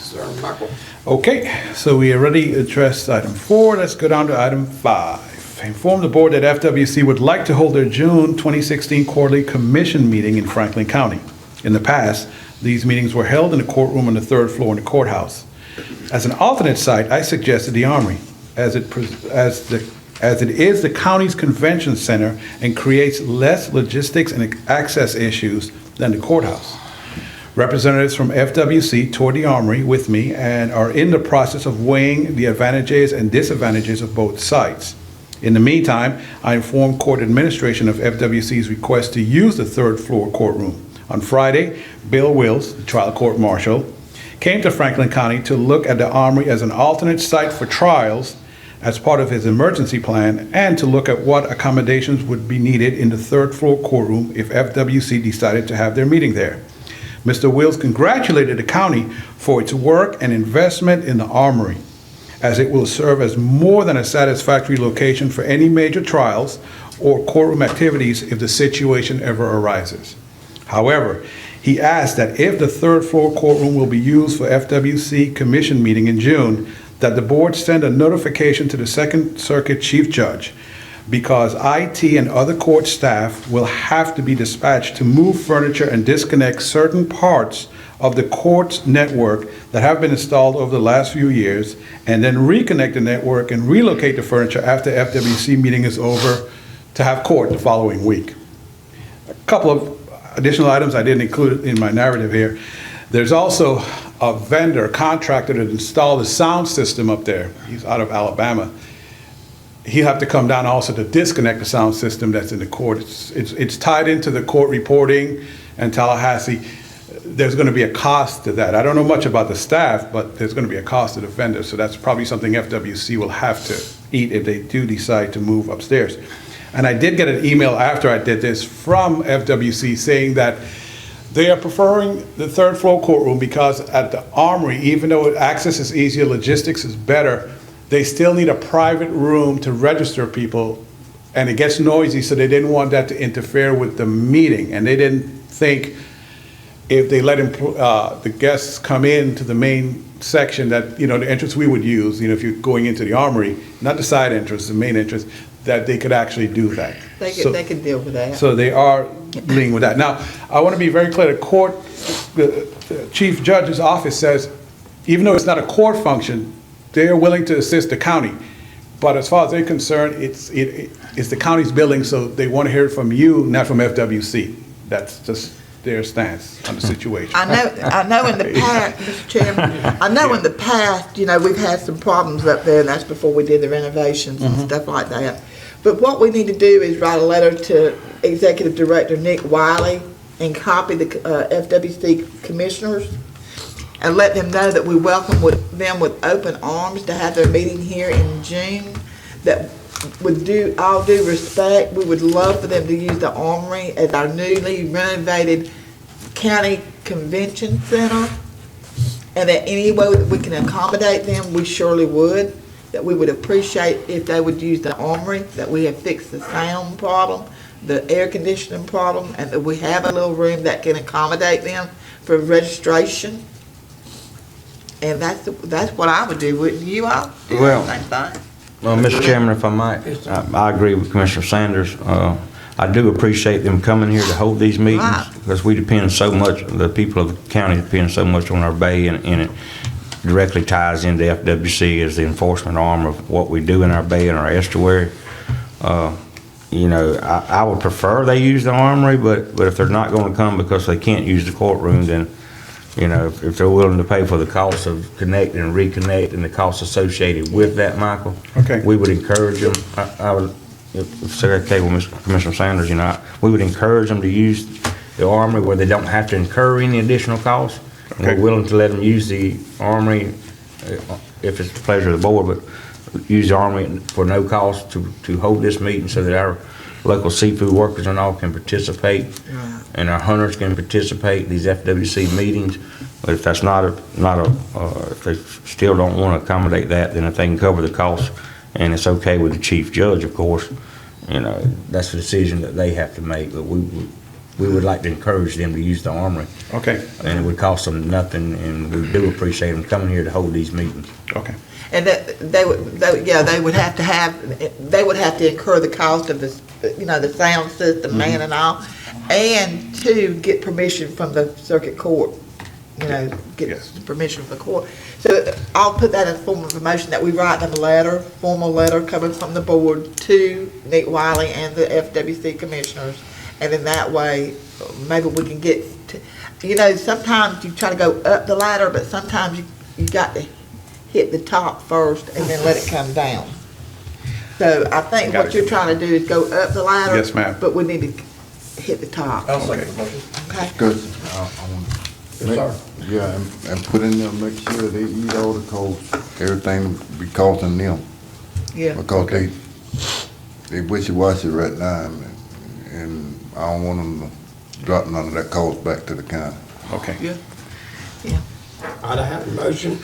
Sir Michael. Okay, so we already addressed item 4. Let's go down to item 5. Inform the board that FWC would like to hold their June 2016 quarterly commission meeting in Franklin County. In the past, these meetings were held in the courtroom on the 3rd floor in the courthouse. As an alternate site, I suggested the Armory, as it is the county's convention center and creates less logistics and access issues than the courthouse. Representatives from FWC toured the Armory with me and are in the process of weighing the advantages and disadvantages of both sites. In the meantime, I informed court administration of FWC's request to use the 3rd floor courtroom. On Friday, Bill Wills, the trial court marshal, came to Franklin County to look at the Armory as an alternate site for trials as part of his emergency plan and to look at what accommodations would be needed in the 3rd floor courtroom if FWC decided to have their meeting there. Mr. Wills congratulated the county for its work and investment in the Armory, as it will serve as more than a satisfactory location for any major trials or courtroom activities if the situation ever arises. However, he asked that if the 3rd floor courtroom will be used for FWC commission meeting in June, that the board send a notification to the Second Circuit Chief Judge, because IT and other court staff will have to be dispatched to move furniture and disconnect certain parts of the court's network that have been installed over the last few years, and then reconnect the network and relocate the furniture after FWC meeting is over to have court the following week. A couple of additional items I didn't include in my narrative here. There's also a vendor contractor to install the sound system up there. He's out of Alabama. He'll have to come down also to disconnect the sound system that's in the court. It's tied into the court reporting and Tallahassee. There's going to be a cost to that. I don't know much about the staff, but there's going to be a cost to the vendor. So that's probably something FWC will have to eat if they do decide to move upstairs. And I did get an email after I did this from FWC saying that they are preferring the 3rd floor courtroom because at the Armory, even though access is easier, logistics is better, they still need a private room to register people, and it gets noisy, so they didn't want that to interfere with the meeting. And they didn't think if they let the guests come into the main section that, the entrance we would use, if you're going into the Armory, not the side entrance, the main entrance, that they could actually do that. They could deal with that. So they are dealing with that. Now, I want to be very clear. The Chief Judge's office says, even though it's not a court function, they are willing to assist the county. But as far as they're concerned, it's the county's building, so they want to hear it from you, not from FWC. That's just their stance on the situation. I know in the past, Mr. Chairman, I know in the past, we've had some problems up there, and that's before we did the renovations and stuff like that. But what we need to do is write a letter to Executive Director Nick Wiley and copy the FWC commissioners and let them know that we welcome them with open arms to have their meeting here in June. That with all due respect, we would love for them to use the Armory as our newly renovated county convention center, and that any way that we can accommodate them, we surely would. That we would appreciate if they would use the Armory, that we have fixed the sound problem, the air conditioning problem, and that we have a little room that can accommodate them for registration. And that's what I would do, wouldn't you all? Well, Mr. Chairman, if I might, I agree with Commissioner Sanders. I do appreciate them coming here to hold these meetings, because we depend so much, the people of the county depend so much on our bay, and it directly ties into FWC as the enforcement arm of what we do in our bay and our estuary. I would prefer they use the Armory, but if they're not going to come because they can't use the courtroom, then if they're willing to pay for the cost of connecting and reconnecting, the costs associated with that, Michael, okay, we would encourage them. I would, if it's okay with Commissioner Sanders, we would encourage them to use the Armory where they don't have to incur any additional costs. Okay. And we're willing to let them use the Armory if it's the pleasure of the board, but use the Armory for no cost to hold this meeting so that our local seafood workers and all can participate, and our hunters can participate in these FWC meetings. But if that's if they still don't want to accommodate that, then if they can cover the cost, and it's okay with the Chief Judge, of course, that's the decision that they have to make. But we would like to encourage them to use the armory. Okay, And it would cost them nothing, and we do appreciate them coming here to hold these meetings. okay. And that they would have to incur the cost of the sound system, man and all, and to get permission from the circuit court, get Yes. permission from the court. So I'll put that in form of a motion that we write them a letter, formal letter coming from the board to Nick Wiley and the FWC commissioners. And in that way, maybe we can get to, sometimes you try to go up the ladder, but sometimes you got to hit the top first and then let it come down. So I think Got what it. you're trying to do is go up the ladder. Yes, ma'am. But we need to hit the top. I'll second the motion. Okay? Good. Yes, sir. Yeah, and put in there, make sure they eat all the costs, everything be costing them, Yeah. because they wishy-washy right now, and I don't want them to drop none of that cost back to the county. Okay. Yeah. I have a motion.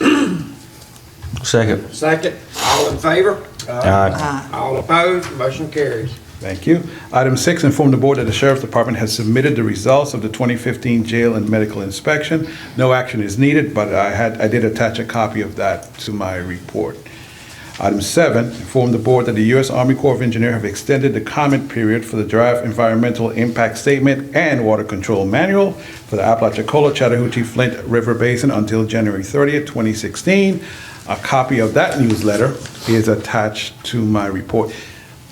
Second. Second. All in favor? Aye. All opposed? Motion carries. Thank you. Item 6, inform the board that the Sheriff's Department has submitted the results of the 2015 jail and medical inspection. No action is needed, but I did attach a copy of that to my report. Item 7, inform the board that the U.S. Army Corps of Engineers have extended the comment period for the draft environmental impact statement and water control manual for the Apalachicola, Chattahoochee, Flint River Basin until January 30th, 2016. A copy of that newsletter is attached to my report.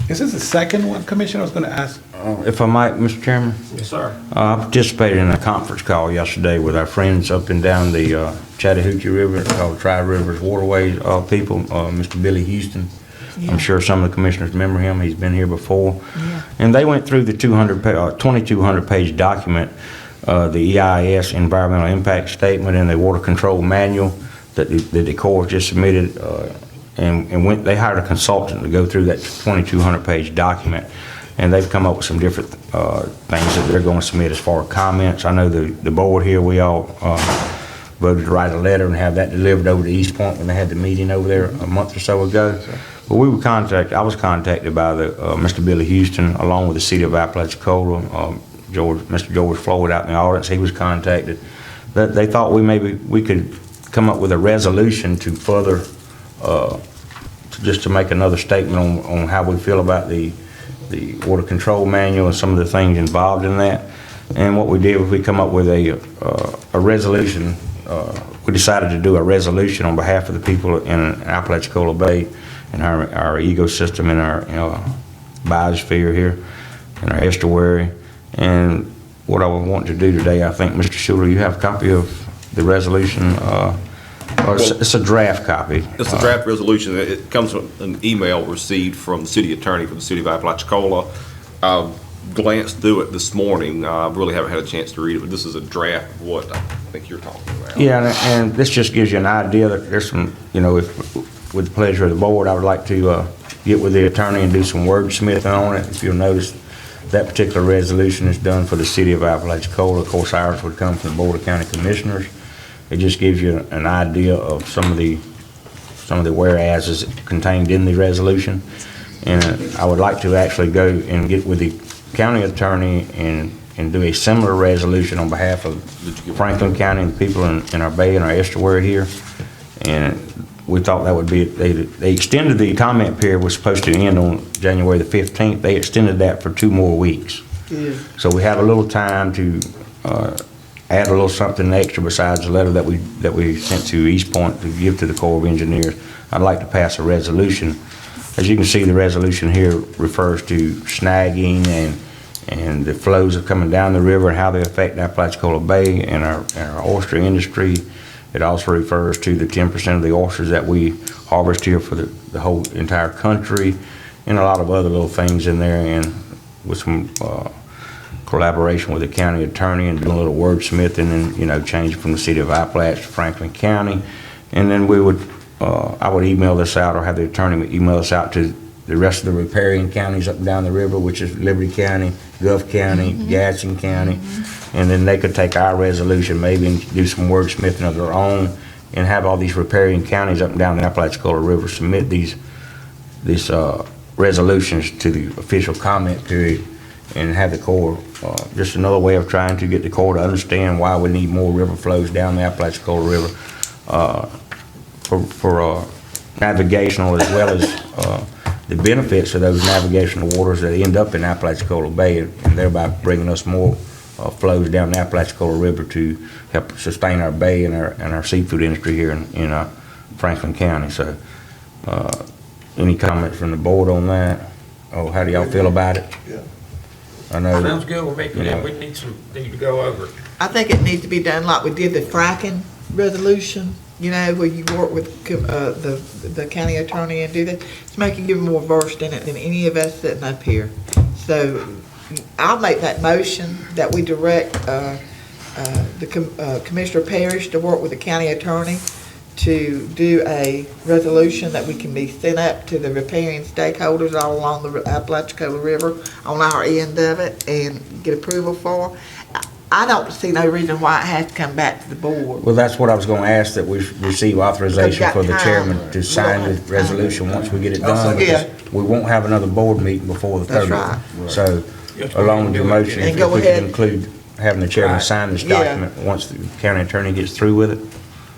Is this the second one, Commissioner? I was going to ask. If I might, Mr. Chairman? Yes, sir. I participated in a conference call yesterday with our friends up and down the Chattahoochee River, called Tri-Rivers Waterways people, Mr. Billy Houston. Yeah. I'm sure some of the commissioners remember him. He's been here before. Yeah. And they went through the 2,200-page document, the EIS Environmental Impact Statement and the Water Control Manual that the Corps just submitted, and they hired a consultant to go through that 2,200-page document. And they've come up with some different things that they're going to submit as far as comments. I know the board here, we all voted to write a letter and have that delivered over to East Point when they had the meeting over there a month or so ago. But I was contacted by Mr. Billy Houston, along with the city of Apalachicola, Mr. George Floyd out in the audience. He was contacted. That they thought we could come up with a resolution to further, just to make another statement on how we feel about the water control manual and some of the things involved in that. And what we did was we come up with a resolution. We decided to do a resolution on behalf of the people in Apalachicola Bay and our ecosystem and our biosphere here and our estuary. And what I would want to do today, I think, Mr. Schuler, you have a copy of the resolution. It's a draft copy. It's a draft resolution. It comes from an email received from the city attorney for the city of Apalachicola. I glanced through it this morning. I really haven't had a chance to read it, but this is a draft of what I think you're talking about. Yeah, and this just gives you an idea that there's some, with the pleasure of the board, I would like to get with the attorney and do some wordsmithing on it. If you'll notice, that particular resolution is done for the city of Apalachicola. Of course, ours would come from the Board of County Commissioners. It just gives you an idea of some of the whereases contained in the resolution. And I would like to actually go and get with the county attorney and do a similar resolution on behalf of Franklin County and the people in our bay and our estuary here. And we thought that would be, they extended the comment period, was supposed to end on January the 15th. They extended that for 2 more weeks. Yeah. So we have a little time to add a little something extra besides the letter that we sent to East Point to give to the Corps of Engineers. I'd like to pass a resolution. As you can see, the resolution here refers to snagging and the flows of coming down the river and how they affect Apalachicola Bay and our oyster industry. It also refers to the 10% of the oysters that we harvest here for the whole entire country, and a lot of other little things in there, and with some collaboration with the county attorney and doing a little wordsmithing and, changing from the city of Appalachia to Franklin County. And then I would email this out, or have the attorney email this out to the rest of the riparian counties up and down the river, which is Liberty County, Gulf County, Gadsden County. And then they could take our resolution maybe and do some wordsmithing of their own and have all these riparian counties up and down the Apalachicola River submit these resolutions to the official comment period. and have the Corps, just another way of trying to get the Corps to understand why we need more river flows down the Apalachicola River, for navigational as well as the benefits of those navigational waters that end up in Apalachicola Bay, and thereby bringing us more flows down the Apalachicola River to help sustain our bay and our seafood industry here in Franklin County. So, any comments from the board on that? Or how do y'all feel about it? Yeah. I know. Sounds good with me, 'cause Yeah. we need to go over it. I think it needs to be done like we did the fracking resolution, you know, where you work with the county attorney and do that. It's making you more versed in it than any of us sitting up here. So I'll make that motion that we direct Commissioner Parrish to work with the county attorney to do a resolution that we can be sent up to the riparian stakeholders all along the Apalachicola River on our end of it and get approval for. I don't see no reason why it has to come back to the board. Well, that's what I was gonna ask, that we receive authorization I've got for the time. chairman to sign We the don't have time. resolution once we get it done. Yeah. because we won't have another board meeting before the That's 30th. right. So, Yes, along with we the can do it. motion, And if go we ahead. could include having the chairman Right. sign this Yeah. document once the county attorney gets through with it.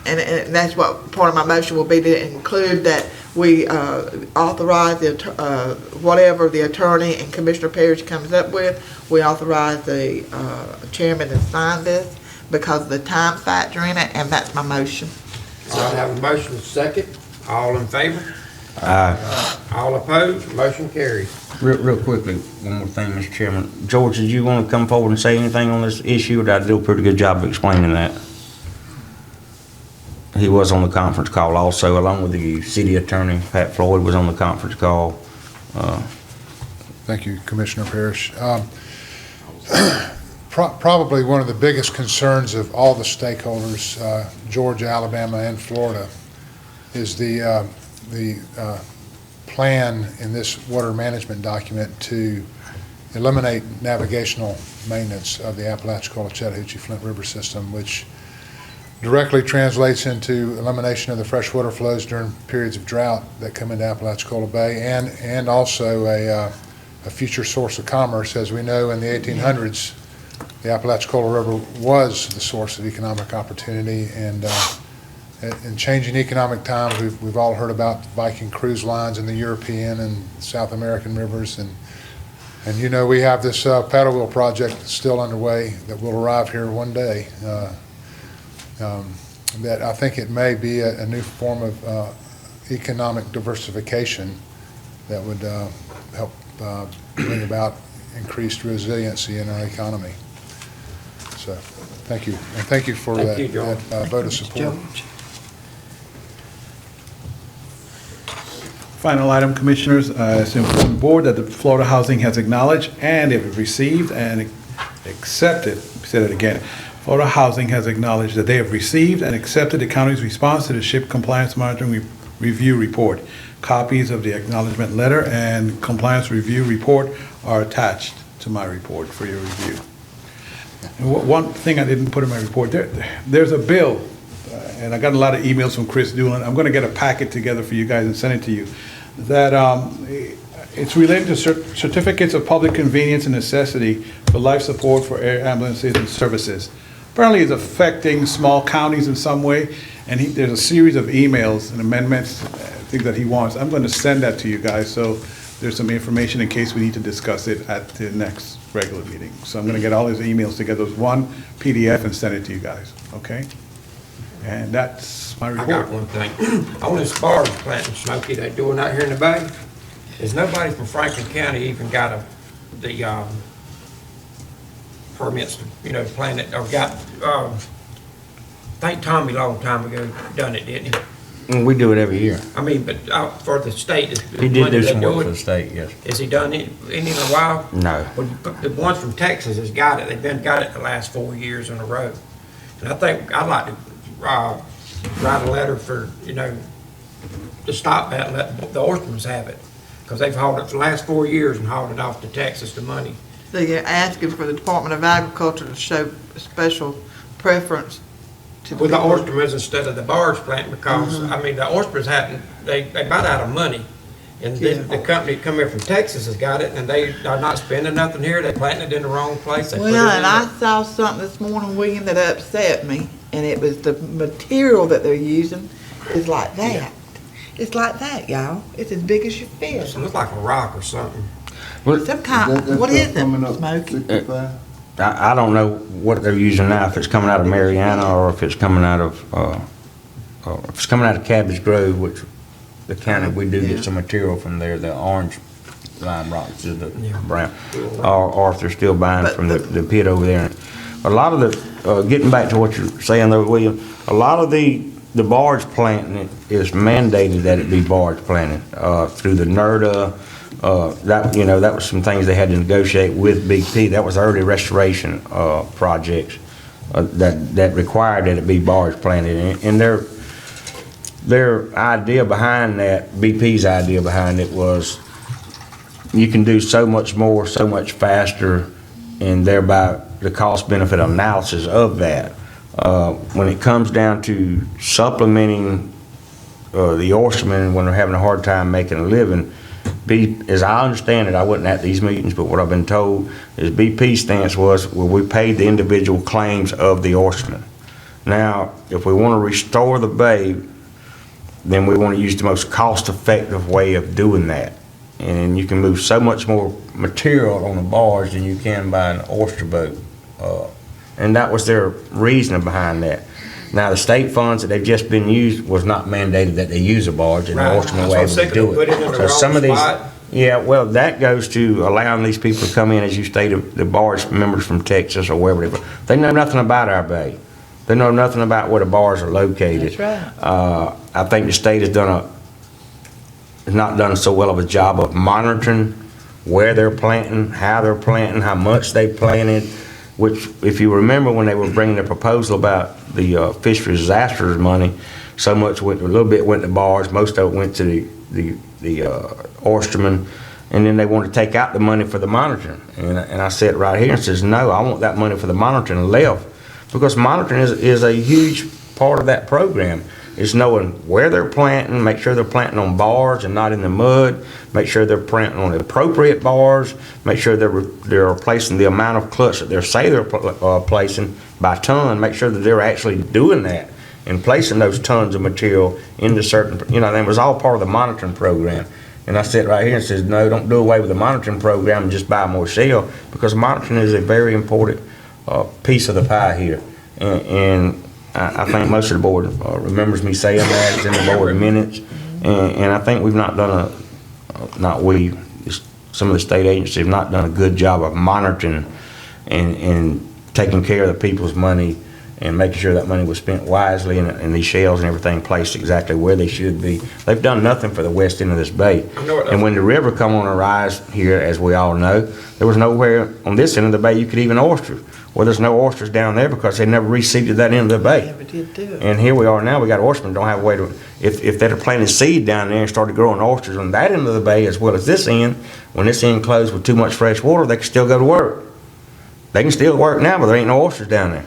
And that's what part of my motion will be, to include that we authorize whatever the attorney and Commissioner Parrish comes up with, we authorize the chairman to sign this because of the time factor in it, and that's my motion. All right, have a motion, second. All in favor? Aye. All opposed? Motion carries. Real quickly, one more thing, Mr. Chairman. George, did you want to come forward and say anything on this issue, or did I do a pretty good job of explaining that? He was on the conference call also, along with the city attorney, Pat Floyd, was on the conference call. Thank you, Commissioner Parrish. Probably one of the biggest concerns of all the stakeholders, Georgia, Alabama, and Florida, is the plan in this water management document to eliminate navigational maintenance of the Apalachicola Chattahoochee Flint River system, which directly translates into elimination of the freshwater flows during periods of drought that come into Apalachicola Bay, and also a future source of commerce. As we know, in the 1800s, the Apalachicola River was the source of economic opportunity, and in changing economic times, we've all heard about Viking cruise lines in the European and South American rivers, and you know, we have this paddle wheel project still underway that will arrive here one day. That I think it may be a new form of economic diversification that would help bring about increased resiliency in our economy. So, thank you, and thank you for Thank you, that George. vote of support. George? Final item, Commissioners, it's informed the board that the Florida Housing has acknowledged and have received and accepted, say that again, Florida Housing has acknowledged that they have received and accepted the county's response to the Ship Compliance Monitoring Review Report. Copies of the acknowledgement letter and compliance review report are attached to my report for your review. And one thing I didn't put in my report, there's a bill, and I got a lot of emails from Chris Doolin. I'm going to get a packet together for you guys and send it to you, that it's related to certificates of public convenience and necessity for life support for air ambulances and services. Apparently it's affecting small counties in some way, and there's a series of emails and amendments, things that he wants. I'm going to send that to you guys, so there's some information in case we need to discuss it at the next regular meeting. So I'm going to get all his emails together as one PDF and send it to you guys, okay? And that's my I report. got one thing. On this bars plant in Smoky they doing out here in the bay, is nobody from Franklin County even got the permits, to plant it, or got, I think Tommy long time ago done it, didn't he? And we do it every year. I mean, but for the state. He did do some work for the state, yes. Has he done any in a while? No. Well, the ones from Texas has got it. They've got it the last 4 years in a row. And I think I'd like to write a letter for, to stop that and let the Oysters have it. Because they've hauled it for the last 4 years and hauled it off to Texas, the money. So you're asking for the Department of Agriculture to show special preference to With the people. Oysters instead of the bars plant because, I mean, the Oysters hadn't, they about out of money. And Yeah. the company come here from Texas has got it, and they are not spending nothing here, they planting it in the wrong place. They put it Well, in and I saw something this morning, William, that upset me, and it was the material that they're using is like that. It's like that, y'all. It's as big as your fist. It looks like a rock or something. Some kind, what is it, Smokey? I don't know what they're using now, if it's coming out of Mariana or if it's coming out of, if it's coming out of Cabbage Grove, which the county, we do Yeah. get some material from there, the orange lime rocks, the Yeah. brown, or if they're still buying But from the pit over there. A lot of the, getting back to what you're saying though, William, a lot of the barge planting is mandated that it be barge planted, through the NERDA. That was some things they had to negotiate with Big P. That was early restoration, projects, that required that it be barge planted. And their idea behind that, BP's idea behind it was you can do so much more, so much faster, and thereby the cost benefit analysis of that. When it comes down to supplementing the oystermen when they're having a hard time making a living, as I understand it, I wasn't at these meetings, but what I've been told is BP's stance was, well, we paid the individual claims of the oystermen. Now, if we want to restore the bay, then we want to use the most cost-effective way of doing that. And you can move so much more material on a barge than you can by an oyster boat. And that was their reasoning behind that. Now, the state funds that they've just been used was not mandated that they use a barge, and the Right. oystermen That's were what I'm able to saying, do put it in it. the So wrong some of these, spot. yeah, well, that goes to allowing these people to come in, as you stated, the barge members from Texas or wherever they know nothing about our bay. They know nothing about where the bars are located. That's right. I think the state has not done so well of a job of monitoring where they're planting, how much they planted, which, if you remember when they were bringing the proposal about the fisheries disasters money, so much went, a little bit went to bars, most of it went to the oystermen, and then they wanted to take out the money for the monitoring. And I said right here and says, no, I want that money for the monitoring left, because monitoring is a huge part of that program. Is knowing where they're planting, make sure they're planting on bars and not in the mud, make sure they're planting on the appropriate bars, make sure they're replacing the amount of clutch that they say they're placing by ton, make sure that they're actually doing that and placing those tons of material into certain, that was all part of the monitoring program. And I sit right here and says, no, don't do away with the monitoring program and just buy more shell, because monitoring is a very important piece of the pie here. And I think most of the board remembers me saying that. It's in the board minutes. And I think we've not done some of the state agencies have not done a good job of monitoring and taking care of the people's money and making sure that money was spent wisely and these shells and everything placed exactly where they should be. They've done nothing for the west end of this bay. And when the river come on a rise here, as we all know, there was nowhere on this end of the bay you could even oyster. Well, there's no oysters down there because they never reseeded that end of the bay. Never did do it. And here we are now, we got oystermen, don't have a way to, if they'd have planted seed down there and started growing oysters on that end of the bay as well as this end, when this end closed with too much fresh water, they could still go to work. They can still work now, but there ain't no oysters down there.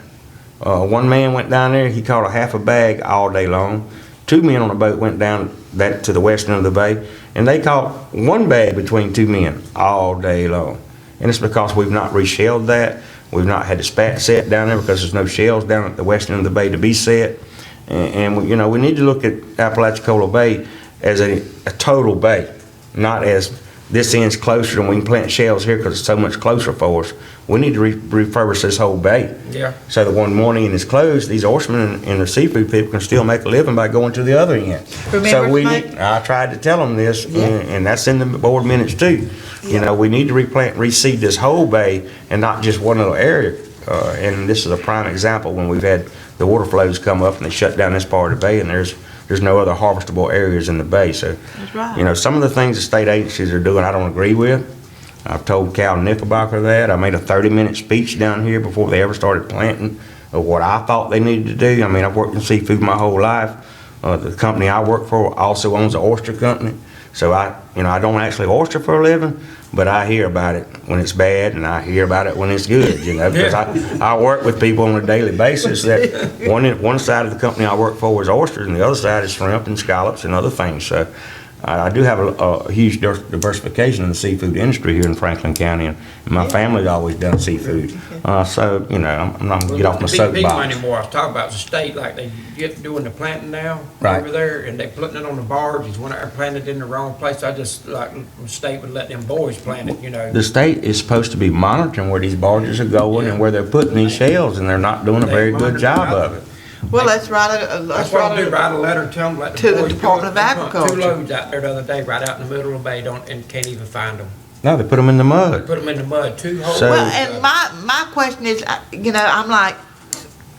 One man went down there, he caught a half a bag all day long. Two men on a boat went down that to the west end of the bay, and they caught one bag between two men all day long. And it's because we've not reshelled that. We've not had the spat set down there because there's no shells down at the west end of the bay to be set. And we need to look at Apalachicola Bay as a total bay, not as this end's closer and we can plant shells here because it's so much closer for us. We need to refurbish this whole bay. Yeah. So that when one end is closed, these oystermen and the seafood people can still make a living by going to the other end. Remember, Mike? I tried to tell them this, Yeah. and that's in the board minutes too. We need to reseed this whole bay and not just one little area. And this is a prime example when we've had the water flows come up and they shut down this part of the bay, and there's no other harvestable areas in the bay. So, That's right. some of the things the state agencies are doing, I don't agree with. I've told Cal Knickerbocker that. I made a 30-minute speech down here before they ever started planting of what I thought they needed to do. I mean, I've worked in seafood my whole life. The company I work for also owns an oyster company. So I don't actually oyster for a living, but I hear about it when it's bad and I hear about it when it's good, because I work with people on a daily basis that one side of the company I work for is oysters and the other side is shrimp and scallops and other things. So I do have a huge diversification in the seafood industry here in Franklin County, and my family's always done seafood. So, you know, I'm not gonna get off my The big soapbox. money more I was talking about is the state, like they get doing the planting now Right. over there, and they putting it on the barges. When they're planted in the wrong place, I just, like, the state would let them boys plant it, you know. The state is supposed to be monitoring where these barges are going and where they're putting these shells, and they're not doing a very good job of it. Well, let's write a, That's let's what I'll do, write write a letter and tell them, let to the the boys do it. Department of They pumped Agriculture. 2 loads out there the other day, right out in the middle of the bay, and can't even find them. No, they put them in the mud. Put them in the mud, 2 whole So- Well, loads. and my question is, you know, I'm like,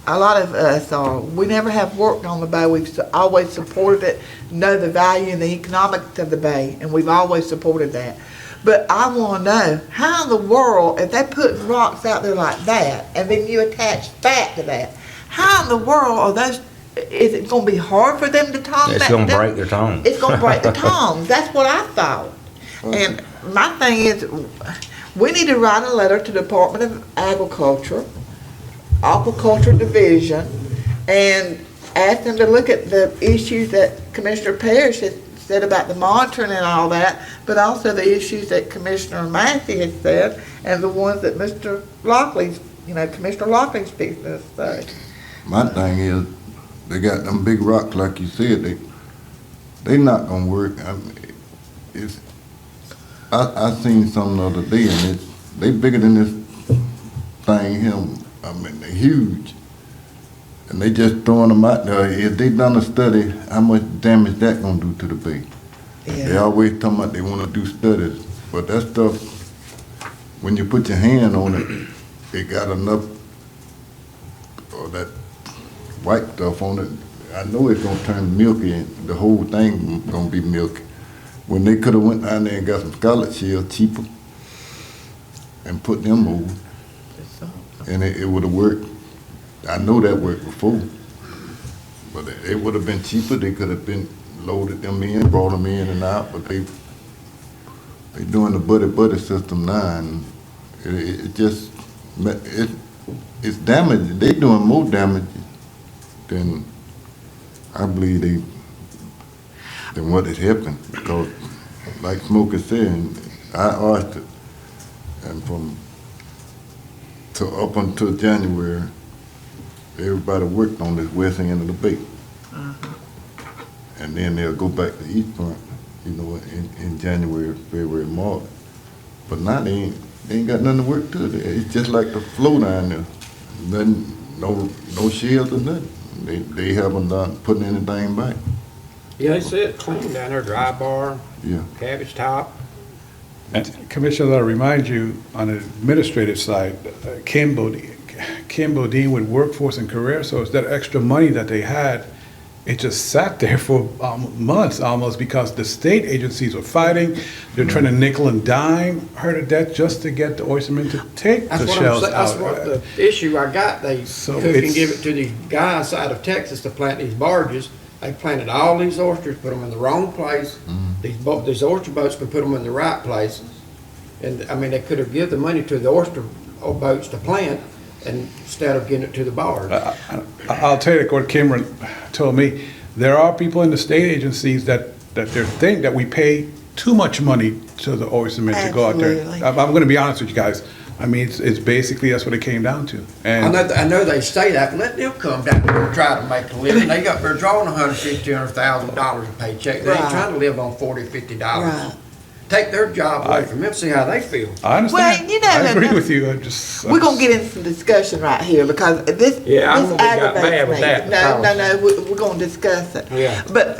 a lot of us are, we never have worked on the bay. We've always supported it, know the value and the economics of the bay, and we've always supported that. But I want to know, how in the world, if they put rocks out there like that, and then you attach fat to that, how in the world are those, is it going to be hard for them to tongue It's that? gonna break their tongue. It's going to break the tongues. That's what I thought. And my thing is, we need to write a letter to the Department of Agriculture, Aquaculture Division, and ask them to look at the issues that Commissioner Parrish has said about the monitoring and all that, but also the issues that Commissioner Massey has said, and the ones that Mr. Lockley's, Commissioner Lockley's fixing to say. My thing is, they got them big rocks, like you said, they not gonna work. I mean, I seen some the other day, and they bigger than this thing here. I mean, they're huge. And they just throwing them out there. If they done a study, how much damage that gonna do to the bay? They Yeah. always talking about they wanna do studies, but that stuff, when you put your hand on it, it got enough of that white stuff on it. I know it's gonna turn milky, and the whole thing gonna be milky. When they could've went down there and got some scarlet shell cheaper and put them over, and it would've worked. I know that worked before, but it would've been cheaper. They could've been loaded them in, brought them in and out, but they doing the buddy system now, and it's damage. They doing more damage than I believe than what is helping, because like Smokey said, I asked it, and up until January, everybody worked on this west end of the bay. And then they'll go back to East Point, in January, February, March. But now they ain't got nothing to work to. It's just like the flow down there. Nothing, no shells or nothing. They haven't done putting anything back. Yeah, they said clean down there, dry bar, Yeah. cabbage top. And Commissioner, I remind you, on the administrative side, Kim Bodine with Workforce and Career, so it's that extra money that they had, it just sat there for months almost, because the state agencies were fighting. They're trying to nickel and dime her to death just to get the oystermen to take That's the what I'm shells saying, that's out. what the issue I got, they So couldn't it's- give it to these guys out of Texas to plant these barges. They planted all these oysters, put them in the wrong place. These oyster boats could put them in the right places. And, I mean, they could have given the money to the oyster boats to plant, and instead of getting it to the barge. I'll tell you what Cameron told me. There are people in the state agencies that they think that we pay too much money to the oystermen to go out there. Absolutely. I'm going to be honest with you guys. I mean, it's basically, that's what it came down to. And I know they say that, but let them come down here and try to make a living. They're drawing $150,000 a paycheck. They ain't Right. trying to live on $40, $50. Right. Take their job away from them, see how they feel. I understand. Well, you know, I agree that- with you. We're gonna get into some discussion right here, because this Yeah, I'm this gonna be got aggravates mad with me. that, No, we're gonna discuss it. Yeah. But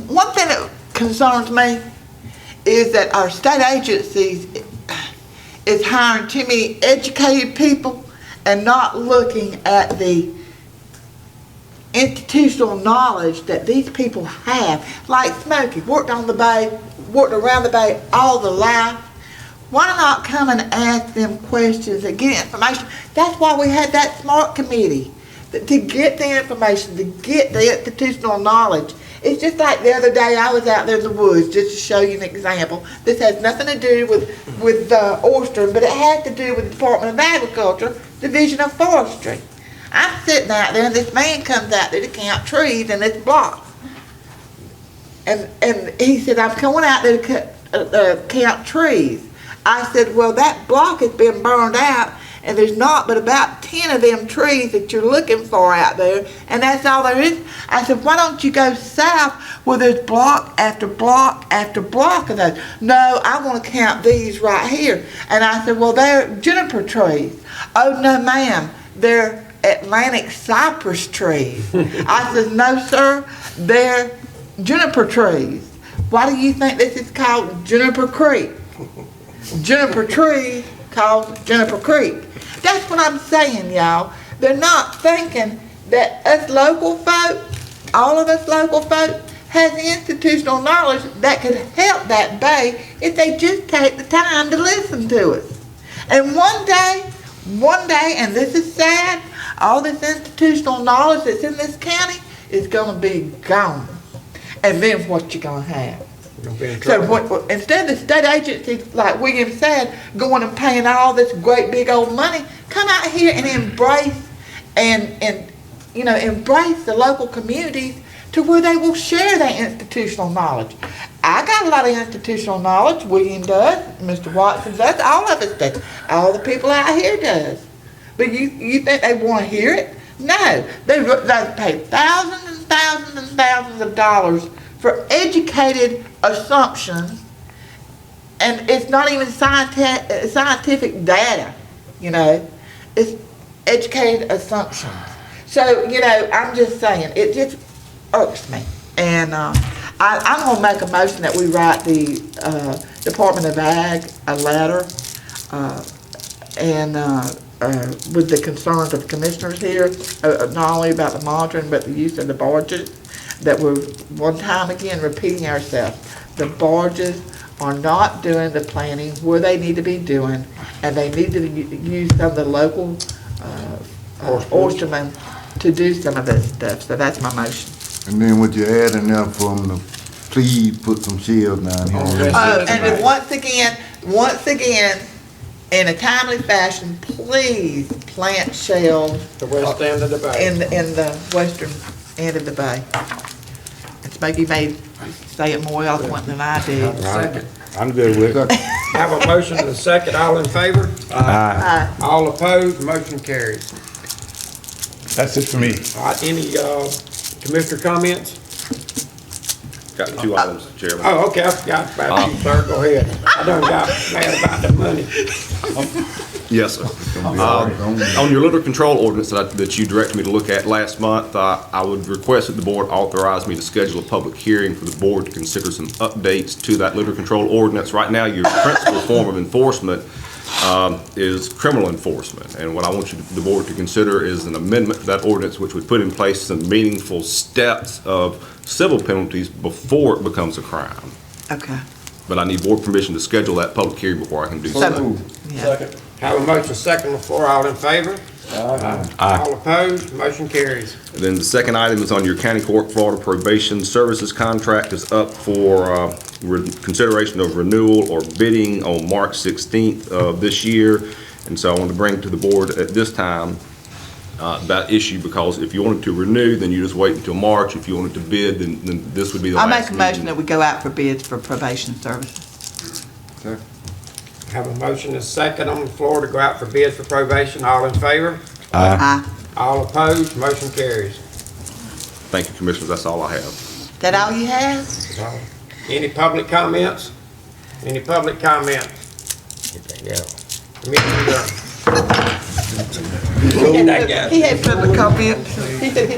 one thing that concerns me is that our state agencies is hiring too many educated people and not looking at the institutional knowledge that these people have. Like Smokey, worked on the bay, worked around the bay all the life. Why not come and ask them questions and get information? That's why we had that SMART committee, to get the information, to get the institutional knowledge. It's just like the other day, I was out there in the woods, just to show you an example. This has nothing to do with oyster, but it has to do with the Department of Agriculture, Division of Forestry. I'm sitting out there, and this man comes out there to count trees in this block. And he said, I'm going out there to count trees. I said, well, that block has been burned out, and there's not but about 10 of them trees that you're looking for out there, and that's all there is. I said, why don't you go south where there's block after block after block of those? No, I want to count these right here. And I said, well, they're juniper trees. Oh, no, ma'am, they're Atlantic cypress trees. I said, no, sir, they're juniper trees. Why do you think this is called Juniper Creek? Juniper tree called Juniper Creek. That's what I'm saying, y'all. They're not thinking that us local folk, all of us local folk, has the institutional knowledge that could help that bay if they just take the time to listen to us. And one day, and this is sad, all this institutional knowledge that's in this county is gonna be gone. And then what you gonna have? So instead of the state agency, like William said, going and paying all this great big old money, come out here and embrace embrace the local communities to where they will share their institutional knowledge. I got a lot of institutional knowledge. William does, Mr. Watson does, all of us does, all the people out here does. But you think they want to hear it? No, they pay thousands and thousands and thousands of dollars for educated assumptions, and it's not even scientific data, it's educated assumptions. So, I'm just saying, it just irks me. And I'm going to make a motion that we write the Department of Ag a letter with the concerns of the commissioners here, not only about the monitoring, but the use of the barges, that we're one time again repeating ourselves. The barges are not doing the planning where they need to be doing, and they need to use some of the local oystermen to do some of this stuff. So that's my motion. And then what you add in there for them to please put some shells down here. Oh, and then once again, in a timely fashion, please plant shells The west end of the bay. in the western end of the bay. It's maybe made say it more eloquent than I did. Second. I'm good with it. Have a motion and a second, all in favor? Aye. All opposed, motion carries. That's it for me. All right, any, commissioner comments? Got 2 items, Chairman. Oh, okay, I forgot about you, sir, go ahead. I done got mad about the money. Yes, sir. On your litter control ordinance that you directed me to look at last month, I would request that the board authorize me to schedule a public hearing for the board to consider some updates to that litter control ordinance. Right now, your principal form of enforcement is criminal enforcement. And what I want the board to consider is an amendment to that ordinance which would put in place some meaningful steps of civil penalties before it becomes a crime. Okay. But I need board permission to schedule that public hearing before I can do so. Yeah. Have a motion second on the floor, all in favor? All opposed, motion carries. And then the second item is on your county court Florida probation services contract is up for consideration of renewal or bidding on March 16th of this year. And so I want to bring to the board at this time that issue, because if you wanted to renew, then you just wait until March. If you wanted to bid, then this would be the I'll last make a motion meeting. that we go out for bids for probation services. Have a motion and a second on the floor to go out for bids for probation, all in favor? Aye. All opposed, motion carries. Thank you, Commissioners. That's all I have. Is that all you have? Any public comments? Any public comments? Meeting adjourned. Get that guy. He had public comments. He said he